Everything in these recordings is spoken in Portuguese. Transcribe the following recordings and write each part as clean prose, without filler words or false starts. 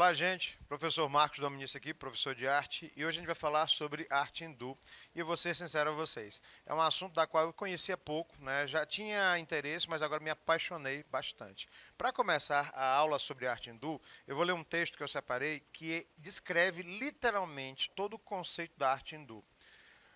Olá, gente. Professor Marcos Dominici aqui, professor de arte, e hoje a gente vai falar sobre arte hindu. E eu vou ser sincero a vocês, é um assunto da qual eu conhecia pouco, né? Já tinha interesse, mas agora me apaixonei bastante. Para começar a aula sobre arte hindu, eu vou ler um texto que eu separei que descreve literalmente todo o conceito da arte hindu.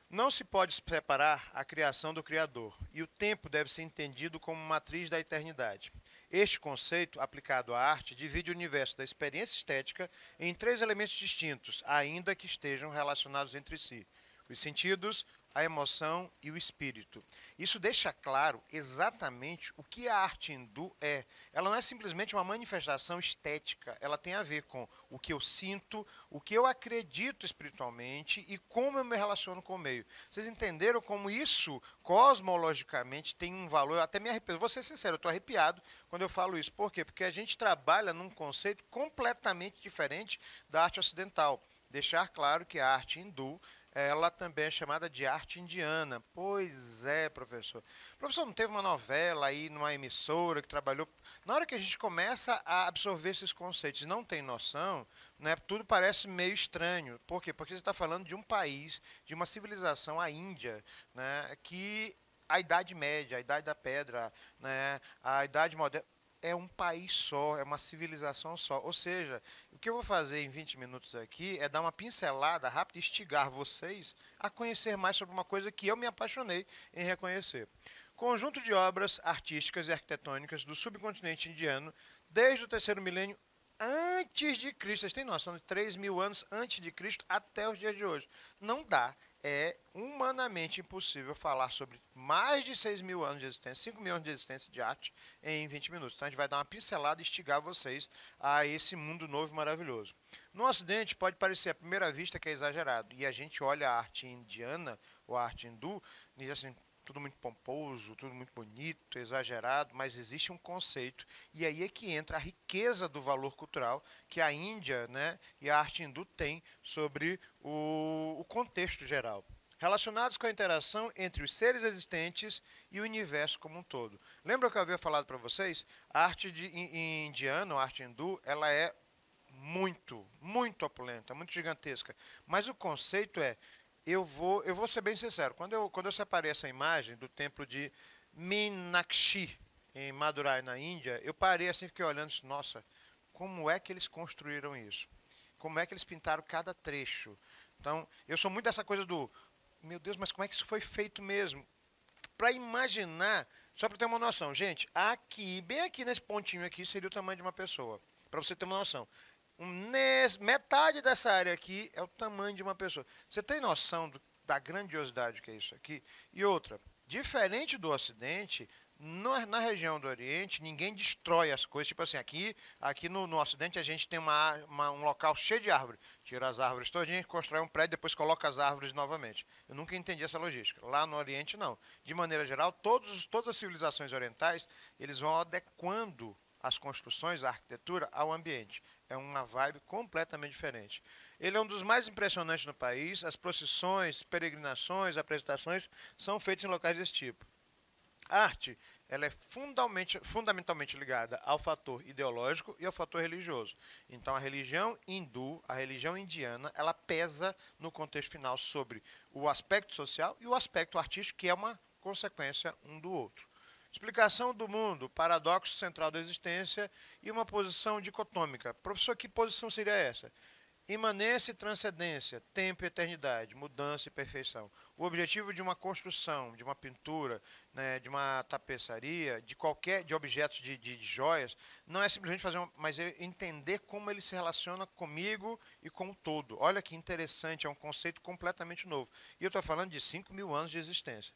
Não se pode separar a criação do Criador, e o tempo deve ser entendido como matriz da eternidade. Este conceito, aplicado à arte, divide o universo da experiência estética em três elementos distintos, ainda que estejam relacionados entre si: os sentidos, a emoção e o espírito. Isso deixa claro exatamente o que a arte hindu é. Ela não é simplesmente uma manifestação estética, ela tem a ver com o que eu sinto, o que eu acredito espiritualmente e como eu me relaciono com o meio. Vocês entenderam como isso, cosmologicamente, tem um valor? Eu até me arrepio. Vou ser sincero, eu estou arrepiado quando eu falo isso. Por quê? Porque a gente trabalha num conceito completamente diferente da arte ocidental. Deixar claro que a arte hindu ela também é chamada de arte indiana. Pois é, professor. Professor, não teve uma novela aí numa emissora que trabalhou. Na hora que a gente começa a absorver esses conceitos e não tem noção, né, tudo parece meio estranho. Por quê? Porque você está falando de um país, de uma civilização, a Índia, né, que a Idade Média, a Idade da Pedra, né, a Idade Moderna é um país só, é uma civilização só. Ou seja, o que eu vou fazer em 20 minutos aqui é dar uma pincelada rápida e instigar vocês a conhecer mais sobre uma coisa que eu me apaixonei em reconhecer. Conjunto de obras artísticas e arquitetônicas do subcontinente indiano desde o terceiro milênio antes de Cristo. Vocês têm noção de 3.000 anos antes de Cristo até os dias de hoje. Não dá. É humanamente impossível falar sobre mais de 6.000 anos de existência, 5.000 anos de existência de arte em 20 minutos. Então a gente vai dar uma pincelada e instigar vocês a esse mundo novo e maravilhoso. No Ocidente pode parecer à primeira vista que é exagerado. E a gente olha a arte indiana ou a arte hindu e diz assim, tudo muito pomposo, tudo muito bonito, exagerado, mas existe um conceito, e aí é que entra a riqueza do valor cultural que a Índia, né, e a arte hindu têm sobre o contexto geral. Relacionados com a interação entre os seres existentes e o universo como um todo. Lembra que eu havia falado para vocês? A arte indiana, a arte hindu, ela é muito opulenta, muito gigantesca. Mas o conceito é eu vou ser bem sincero. Quando eu separei essa imagem do templo de Meenakshi, em Madurai, na Índia, eu parei assim e fiquei olhando e disse, nossa, como é que eles construíram isso? Como é que eles pintaram cada trecho? Então, eu sou muito dessa coisa do, meu Deus, mas como é que isso foi feito mesmo? Para imaginar, só para ter uma noção, gente, aqui, bem aqui nesse pontinho aqui, seria o tamanho de uma pessoa. Para você ter uma noção. Metade dessa área aqui é o tamanho de uma pessoa. Você tem noção da grandiosidade que é isso aqui? E outra, diferente do Ocidente, na região do Oriente, ninguém destrói as coisas. Tipo assim, aqui no Ocidente a gente tem um local cheio de árvore. Tira as árvores todinhas, constrói um prédio, depois coloca as árvores novamente. Eu nunca entendi essa logística. Lá no Oriente, não. De maneira geral, todas as civilizações orientais, eles vão adequando as construções, a arquitetura, ao ambiente. É uma vibe completamente diferente. Ele é um dos mais impressionantes no país. As procissões, peregrinações, apresentações são feitas em locais desse tipo. A arte ela é fundamentalmente ligada ao fator ideológico e ao fator religioso. Então, a religião hindu, a religião indiana, ela pesa no contexto final sobre o aspecto social e o aspecto artístico, que é uma consequência um do outro. Explicação do mundo, paradoxo central da existência e uma posição dicotômica. Professor, que posição seria essa? Imanência e transcendência, tempo e eternidade, mudança e perfeição. O objetivo de uma construção, de uma pintura, né, de uma tapeçaria, de objetos de joias, não é simplesmente mas é entender como ele se relaciona comigo e com o todo. Olha que interessante, é um conceito completamente novo. E eu estou falando de 5.000 anos de existência.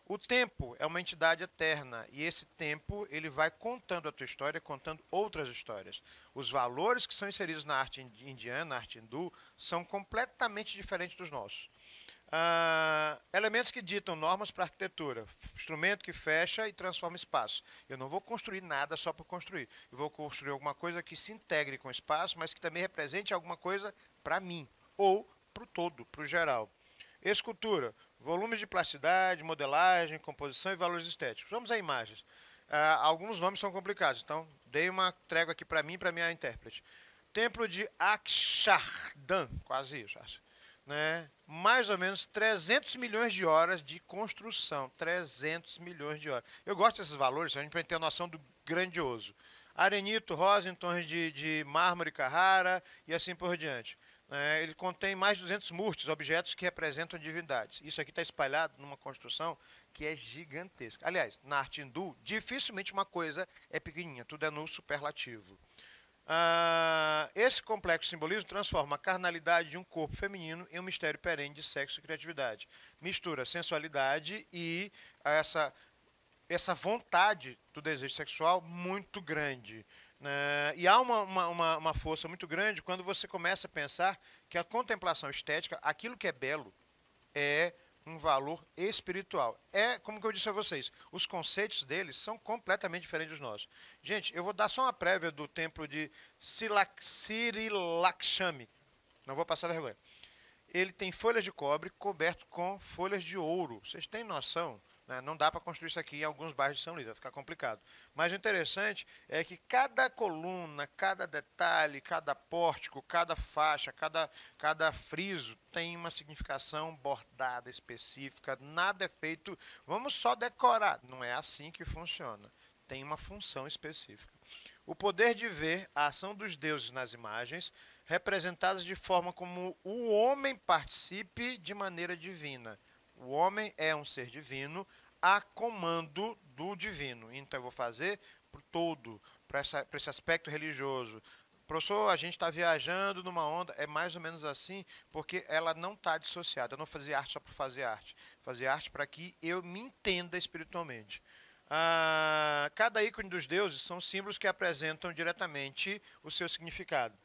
O tempo é uma entidade eterna e esse tempo ele vai contando a tua história, contando outras histórias. Os valores que são inseridos na arte indiana, na arte hindu, são completamente diferentes dos nossos. Elementos que ditam normas para a arquitetura, instrumento que fecha e transforma espaço. Eu não vou construir nada só por construir. Eu vou construir alguma coisa que se integre com o espaço, mas que também represente alguma coisa para mim ou para o todo, para o geral. Escultura, volumes de plasticidade, modelagem, composição e valores estéticos. Vamos a imagens. Alguns nomes são complicados, então dei uma trégua aqui para mim e para minha intérprete. Templo de Akshardhan, quase isso, acho. Né? Mais ou menos 300 milhões de horas de construção. 300 milhões de horas. Eu gosto desses valores, a gente vai ter a noção do grandioso. Arenito, rosa em torres de mármore Carrara e assim por diante. Ele contém mais de 200 murtis, objetos que representam divindades. Isso aqui está espalhado numa construção que é gigantesca. Aliás, na arte hindu, dificilmente uma coisa é pequenininha, tudo é no superlativo. Esse complexo simbolismo transforma a carnalidade de um corpo feminino em um mistério perene de sexo e criatividade. Mistura sensualidade e essa vontade do desejo sexual muito grande. Né? E há uma força muito grande quando você começa a pensar que a contemplação estética, aquilo que é belo, é um valor espiritual. É, como que eu disse a vocês, os conceitos deles são completamente diferentes dos nossos. Gente, eu vou dar só uma prévia do templo de Sri Lakshmi. Não vou passar vergonha. Ele tem folhas de cobre coberto com folhas de ouro. Vocês têm noção? Né? Não dá para construir isso aqui em alguns bairros de São Luís, vai ficar complicado. Mas o interessante é que cada coluna, cada detalhe, cada pórtico, cada faixa, cada friso tem uma significação bordada específica. Nada é feito, vamos só decorar. Não é assim que funciona. Tem uma função específica. O poder de ver a ação dos deuses nas imagens, representadas de forma como o homem participe de maneira divina. O homem é um ser divino a comando do divino. Então eu vou fazer por todo, para esse aspecto religioso. Professor, a gente está viajando numa onda, é mais ou menos assim, porque ela não está dissociada. Eu não fazia arte só por fazer arte. Fazia arte para que eu me entenda espiritualmente. Cada ícone dos deuses são símbolos que apresentam diretamente o seu significado.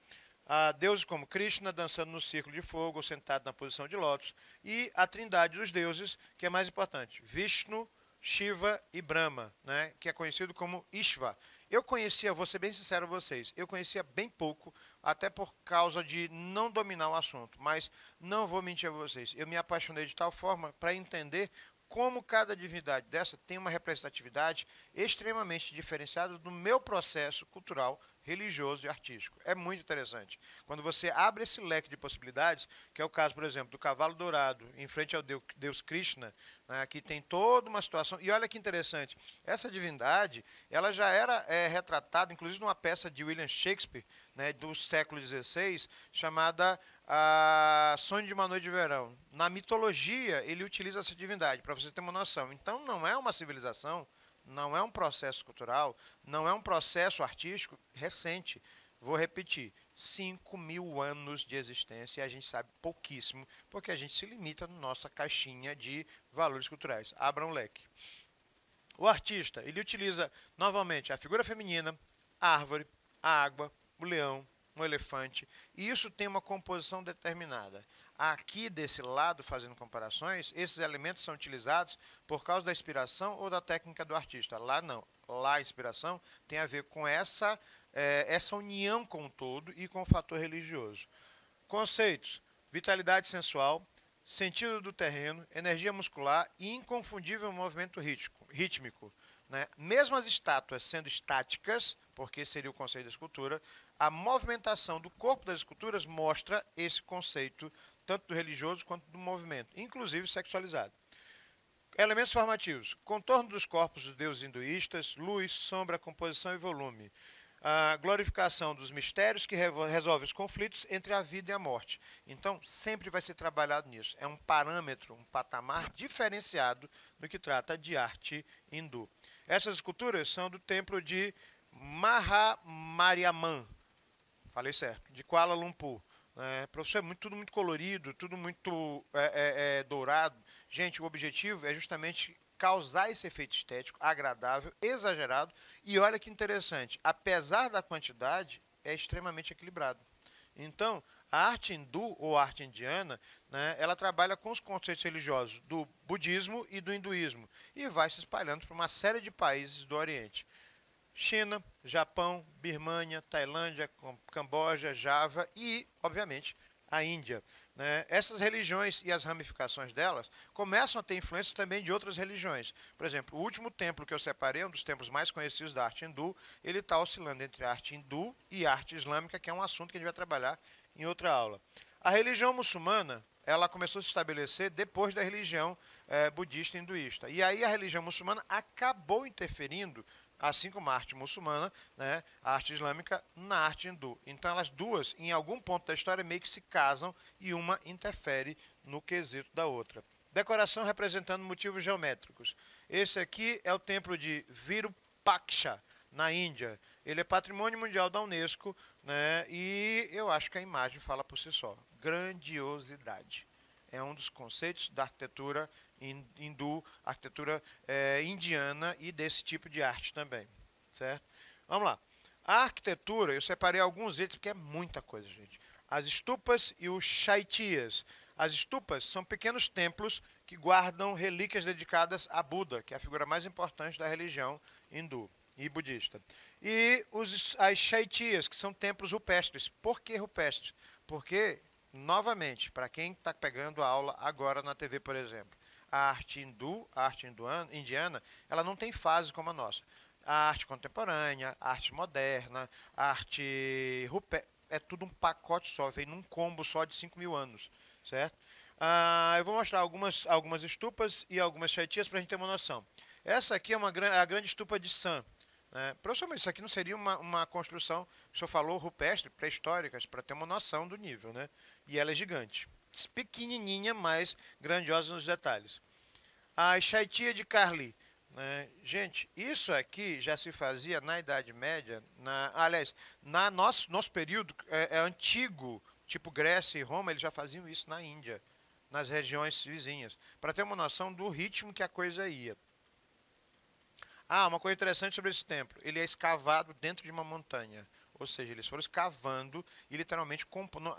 Deuses como Krishna dançando no círculo de fogo ou sentado na posição de lótus, e a trindade dos deuses, que é mais importante, Vishnu, Shiva e Brahma, né, que é conhecido como Ishva. Eu conhecia, vou ser bem sincero a vocês, eu conhecia bem pouco, até por causa de não dominar o assunto, mas não vou mentir a vocês, eu me apaixonei de tal forma para entender como cada divindade dessa tem uma representatividade extremamente diferenciada do meu processo cultural, religioso e artístico. É muito interessante. Quando você abre esse leque de possibilidades, que é o caso, por exemplo, do cavalo dourado em frente ao deus Krishna, né, aqui tem toda uma situação. E olha que interessante, essa divindade ela já era retratada, inclusive numa peça de William Shakespeare, né, do século XVI, chamada Sonho de uma Noite de Verão. Na mitologia, ele utiliza essa divindade, para você ter uma noção. Então, não é uma civilização, não é um processo cultural, não é um processo artístico recente. Vou repetir, 5.000 anos de existência e a gente sabe pouquíssimo, porque a gente se limita na nossa caixinha de valores culturais. Abra um leque. O artista, ele utiliza novamente a figura feminina, a árvore, a água, o leão, um elefante, e isso tem uma composição determinada. Aqui desse lado, fazendo comparações, esses elementos são utilizados por causa da inspiração ou da técnica do artista. Lá não. Lá a inspiração tem a ver com essa união com o todo e com o fator religioso. Conceitos: vitalidade sensual, sentido do terreno, energia muscular e inconfundível movimento rítmico. Né? Mesmo as estátuas sendo estáticas, porque seria o conceito da escultura, a movimentação do corpo das esculturas mostra esse conceito, tanto do religioso quanto do movimento, inclusive sexualizado. Elementos formativos: contorno dos corpos dos deuses hinduístas, luz, sombra, composição e volume. A glorificação dos mistérios que resolvem os conflitos entre a vida e a morte. Então, sempre vai ser trabalhado nisso. É um parâmetro, um patamar diferenciado no que trata de arte hindu. Essas esculturas são do templo de Mahamariamman, falei certo, de Kuala Lumpur. Professor, é tudo muito colorido, tudo muito dourado. Gente, o objetivo é justamente causar esse efeito estético agradável, exagerado. E olha que interessante, apesar da quantidade, é extremamente equilibrado. Então, a arte hindu ou arte indiana, né, ela trabalha com os conceitos religiosos do budismo e do hinduísmo e vai se espalhando para uma série de países do Oriente. China, Japão, Birmânia, Tailândia, Camboja, Java e, obviamente, a Índia. né, essas religiões e as ramificações delas começam a ter influências também de outras religiões. Por exemplo, o último templo que eu separei, um dos templos mais conhecidos da arte hindu, ele está oscilando entre a arte hindu e a arte islâmica, que é um assunto que a gente vai trabalhar em outra aula. A religião muçulmana, ela começou a se estabelecer depois da religião budista e hinduísta. E aí a religião muçulmana acabou interferindo, assim como a arte muçulmana, né, a arte islâmica, na arte hindu. Então elas duas, em algum ponto da história, meio que se casam e uma interfere no quesito da outra. Decoração representando motivos geométricos. Esse aqui é o templo de Virupaksha, na Índia. Ele é patrimônio mundial da Unesco, né, e eu acho que a imagem fala por si só. Grandiosidade. É um dos conceitos da arquitetura hindu, arquitetura indiana e desse tipo de arte também, certo? Vamos lá. A arquitetura, eu separei alguns itens porque é muita coisa, gente. As estupas e os chaitias. As estupas são pequenos templos que guardam relíquias dedicadas a Buda, que é a figura mais importante da religião hindu e budista. E as chaitias, que são templos rupestres. Por que rupestres? Porque, novamente, para quem está pegando a aula agora na TV, por exemplo, a arte hindu, a arte indiana, ela não tem fase como a nossa. A arte contemporânea, a arte moderna, a arte rupestre, é tudo um pacote só, vem num combo só de 5.000 anos, certo? Eu vou mostrar algumas estupas e algumas chaitias para a gente ter uma noção. Essa aqui é a grande estupa de San. Professor, mas isso aqui não seria uma construção, que o senhor falou, rupestre, pré-histórica, para ter uma noção do nível, né? E ela é gigante. Pequenininha, mas grandiosa nos detalhes. A Chaitia de Karli. Né? Gente, isso aqui já se fazia na Idade Média, aliás, nosso período é antigo, tipo Grécia e Roma, eles já faziam isso na Índia, nas regiões vizinhas, para ter uma noção do ritmo que a coisa ia. Uma coisa interessante sobre esse templo, ele é escavado dentro de uma montanha. Ou seja, eles foram escavando e literalmente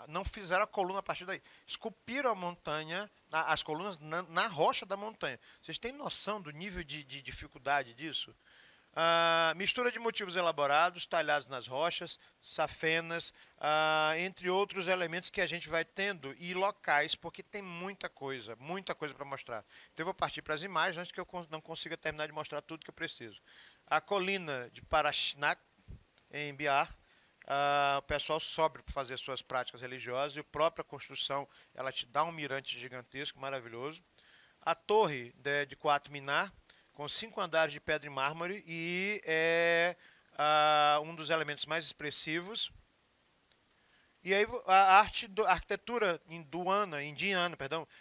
não fizeram a coluna a partir daí. Esculpiram a montanha, as colunas na rocha da montanha. Vocês têm noção do nível de dificuldade disso? Mistura de motivos elaborados, talhados nas rochas, safenas, entre outros elementos que a gente vai tendo, e locais, porque tem muita coisa para mostrar. Então eu vou partir para as imagens antes que eu não consiga terminar de mostrar tudo que eu preciso. A colina de Parashnak, em Bihar, o pessoal sobe para fazer suas práticas religiosas, e a própria construção ela te dá um mirante gigantesco, maravilhoso. A torre de Qutb Minar, com 5 andares de pedra e mármore, e é um dos elementos mais expressivos. E aí a arquitetura indiana,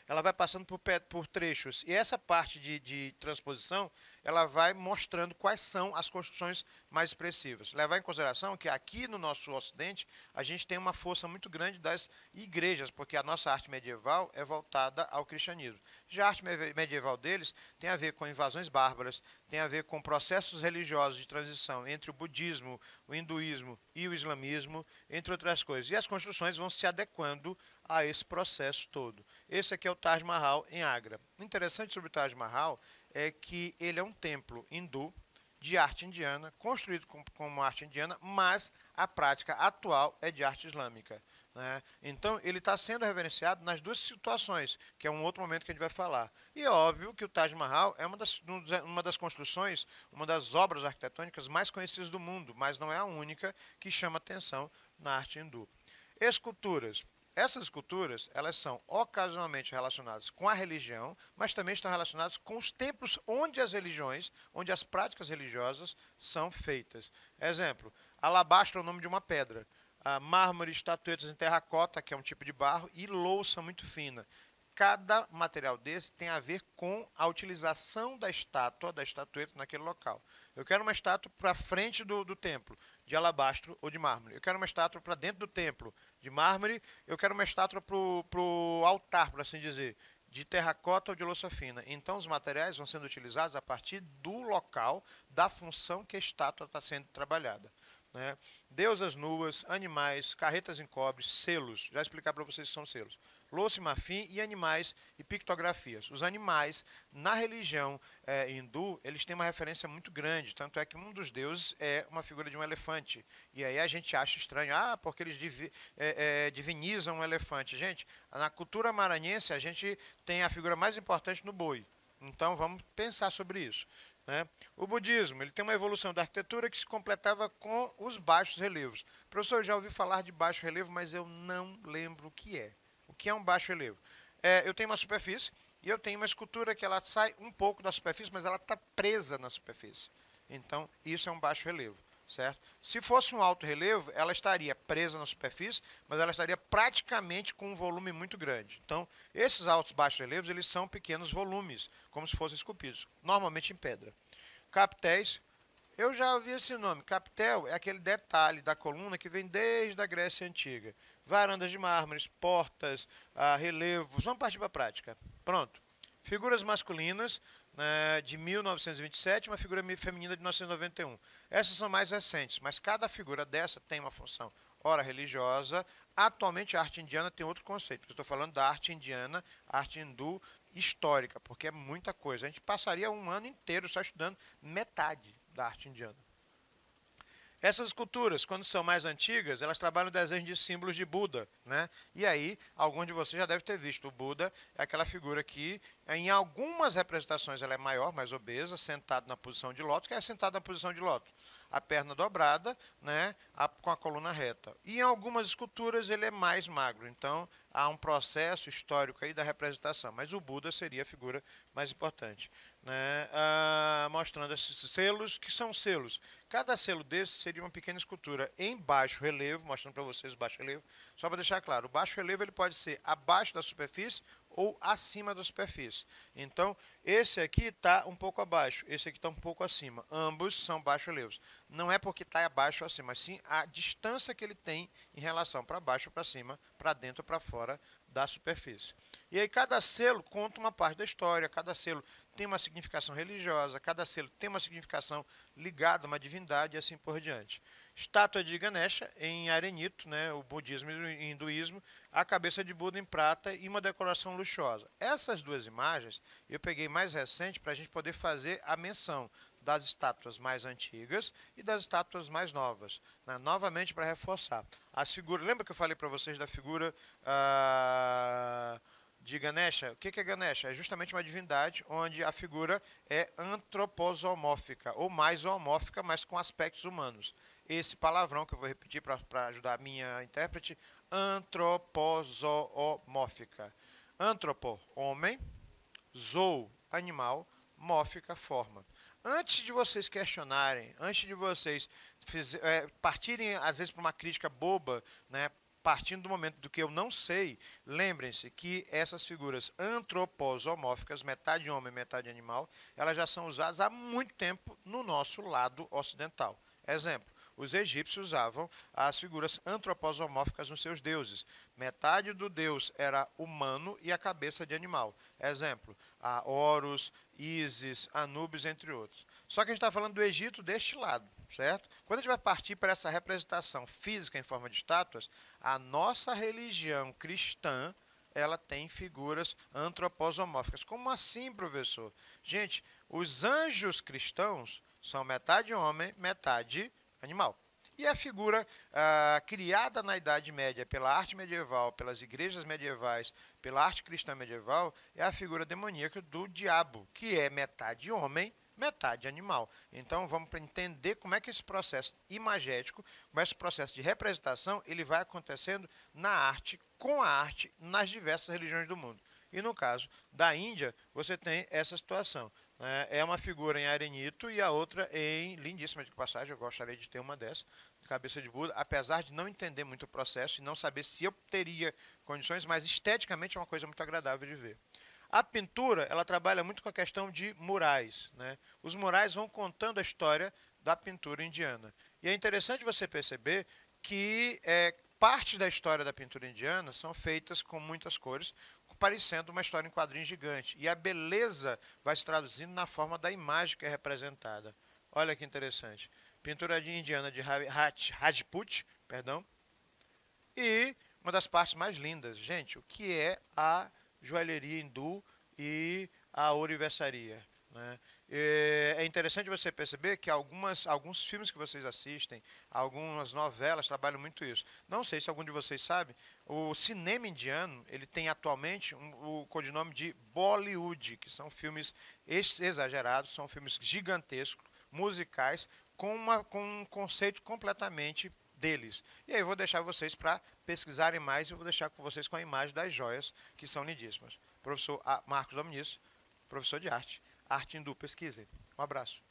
ela vai passando por trechos. E essa parte de transposição, ela vai mostrando quais são as construções mais expressivas. Levar em consideração que aqui no nosso Ocidente, a gente tem uma força muito grande das igrejas, porque a nossa arte medieval é voltada ao cristianismo. Já a arte medieval deles tem a ver com invasões bárbaras, tem a ver com processos religiosos de transição entre o budismo, o hinduísmo e o islamismo, entre outras coisas. E as construções vão se adequando a esse processo todo. Esse aqui é o Taj Mahal em Agra. O interessante sobre o Taj Mahal é que ele é um templo hindu de arte indiana, construído como arte indiana, mas a prática atual é de arte islâmica. Né? Então, ele está sendo reverenciado nas duas situações, que é um outro momento que a gente vai falar. E é óbvio que o Taj Mahal é uma das construções, uma das obras arquitetônicas mais conhecidas do mundo, mas não é a única que chama atenção na arte hindu. Esculturas. Essas esculturas, elas são ocasionalmente relacionadas com a religião, mas também estão relacionadas com os templos onde as práticas religiosas são feitas. Exemplo, alabastro é o nome de uma pedra. Mármore, estatuetas em terracota, que é um tipo de barro, e louça muito fina. Cada material desse tem a ver com a utilização da estatueta naquele local. Eu quero uma estátua para frente do templo, de alabastro ou de mármore. Eu quero uma estátua para dentro do templo, de mármore. Eu quero uma estátua para o altar, por assim dizer, de terracota ou de louça fina. Então, os materiais vão sendo utilizados a partir do local, da função que a estátua está sendo trabalhada. Né? Deusas nuas, animais, carretas em cobre, selos. Já explicar para vocês o que são selos. louça e marfim e animais e pictografias. Os animais, na religião hindu, eles têm uma referência muito grande, tanto é que um dos deuses é uma figura de um elefante. E aí a gente acha estranho, porque eles divinizam um elefante. Gente, na cultura maranhense a gente tem a figura mais importante no boi. Então vamos pensar sobre isso. Né? O budismo ele tem uma evolução da arquitetura que se completava com os baixos relevos. Professor, eu já ouvi falar de baixo relevo, mas eu não lembro o que é. O que é um baixo relevo? Eu tenho uma superfície e eu tenho uma escultura que ela sai um pouco da superfície, mas ela está presa na superfície. Então, isso é um baixo relevo. Certo? Se fosse um alto relevo, ela estaria presa na superfície, mas ela estaria praticamente com um volume muito grande. Então, esses altos baixos relevos, eles são pequenos volumes, como se fossem esculpidos, normalmente em pedra. Capitéis, eu já ouvi esse nome. Capitel é aquele detalhe da coluna que vem desde a Grécia Antiga. Varandas de mármores, portas, relevos. Vamos partir para a prática. Pronto. Figuras masculinas, né, de 1927, uma figura feminina de 1991. Essas são mais recentes, mas cada figura dessa tem uma função, ora religiosa. Atualmente a arte indiana tem outro conceito. Eu estou falando da arte indiana, arte hindu histórica, porque é muita coisa. A gente passaria um ano inteiro só estudando metade da arte indiana. Essas esculturas, quando são mais antigas, elas trabalham desenhos de símbolos de Buda, né? E aí, alguns de vocês já devem ter visto. O Buda é aquela figura que, em algumas representações, ela é maior, mais obesa, sentado na posição de lótus, que é sentado na posição de lótus. A perna dobrada, né, com a coluna reta. E em algumas esculturas ele é mais magro. Então, há um processo histórico aí da representação. Mas o Buda seria a figura mais importante. Né, mostrando esses selos, que são selos. Cada selo desse seria uma pequena escultura em baixo relevo, mostrando para vocês o baixo relevo. Só para deixar claro, o baixo relevo ele pode ser abaixo da superfície ou acima da superfície. Então, esse aqui está um pouco abaixo, esse aqui está um pouco acima. Ambos são baixos relevos. Não é porque está abaixo ou acima, mas sim a distância que ele tem em relação para baixo ou para cima, para dentro ou para fora da superfície. E aí cada selo conta uma parte da história, cada selo tem uma significação religiosa, cada selo tem uma significação ligada a uma divindade e assim por diante. Estátua de Ganesha em arenito, né, o budismo e o hinduísmo, a cabeça de Buda em prata e uma decoração luxuosa. Essas duas imagens eu peguei mais recente para a gente poder fazer a menção das estátuas mais antigas e das estátuas mais novas, né? Novamente para reforçar. As figuras, lembra que eu falei para vocês da figura de Ganesha? O que é Ganesha? É justamente uma divindade onde a figura é antroposomórfica, ou mais zoomórfica, mas com aspectos humanos. Esse palavrão que eu vou repetir para ajudar a minha intérprete, antropozoomórfica. Antropo, homem, zoo, animal, mórfica, forma. Antes de vocês questionarem, antes de vocês partirem, às vezes, para uma crítica boba, né, partindo do momento do que eu não sei, lembrem-se que essas figuras antroposomórficas, metade homem, metade animal, elas já são usadas há muito tempo no nosso lado ocidental. Exemplo, os egípcios usavam as figuras antroposomórficas nos seus deuses. Metade do deus era humano e a cabeça de animal. Exemplo, Horus, Ísis, Anubis, entre outros. Só que a gente está falando do Egito deste lado, certo? Quando a gente vai partir para essa representação física em forma de estátuas, a nossa religião cristã, ela tem figuras antroposomórficas. Como assim, professor? Gente, os anjos cristãos são metade homem, metade animal. E a figura criada na Idade Média pela arte medieval, pelas igrejas medievais, pela arte cristã medieval, é a figura demoníaca do diabo, que é metade homem, metade animal. Então vamos entender como é que esse processo imagético, como esse processo de representação, ele vai acontecendo na arte, com a arte, nas diversas religiões do mundo. E no caso da Índia, você tem essa situação. É uma figura em arenito e a outra em, lindíssima de passagem, eu gostaria de ter uma dessa, de cabeça de Buda, apesar de não entender muito o processo e não saber se eu teria condições, mas esteticamente é uma coisa muito agradável de ver. A pintura, ela trabalha muito com a questão de murais, né? Os murais vão contando a história da pintura indiana. E é interessante você perceber que parte da história da pintura indiana são feitas com muitas cores, parecendo uma história em quadrinhos gigante. E a beleza vai se traduzindo na forma da imagem que é representada. Olha que interessante. Pintura indiana de Rajput, perdão, e uma das partes mais lindas. Gente, o que é a joalheria hindu e a ourivesaria, né? É interessante você perceber que alguns filmes que vocês assistem, algumas novelas trabalham muito isso. Não sei se algum de vocês sabe, o cinema indiano ele tem atualmente o codinome de Bollywood, que são filmes exagerados, são filmes gigantescos, musicais, com um conceito completamente deles. E aí eu vou deixar vocês para pesquisarem mais e eu vou deixar com vocês com a imagem das joias, que são lindíssimas. Professor Marcos Dominício, professor de arte. Arte hindu, pesquisem. Um abraço.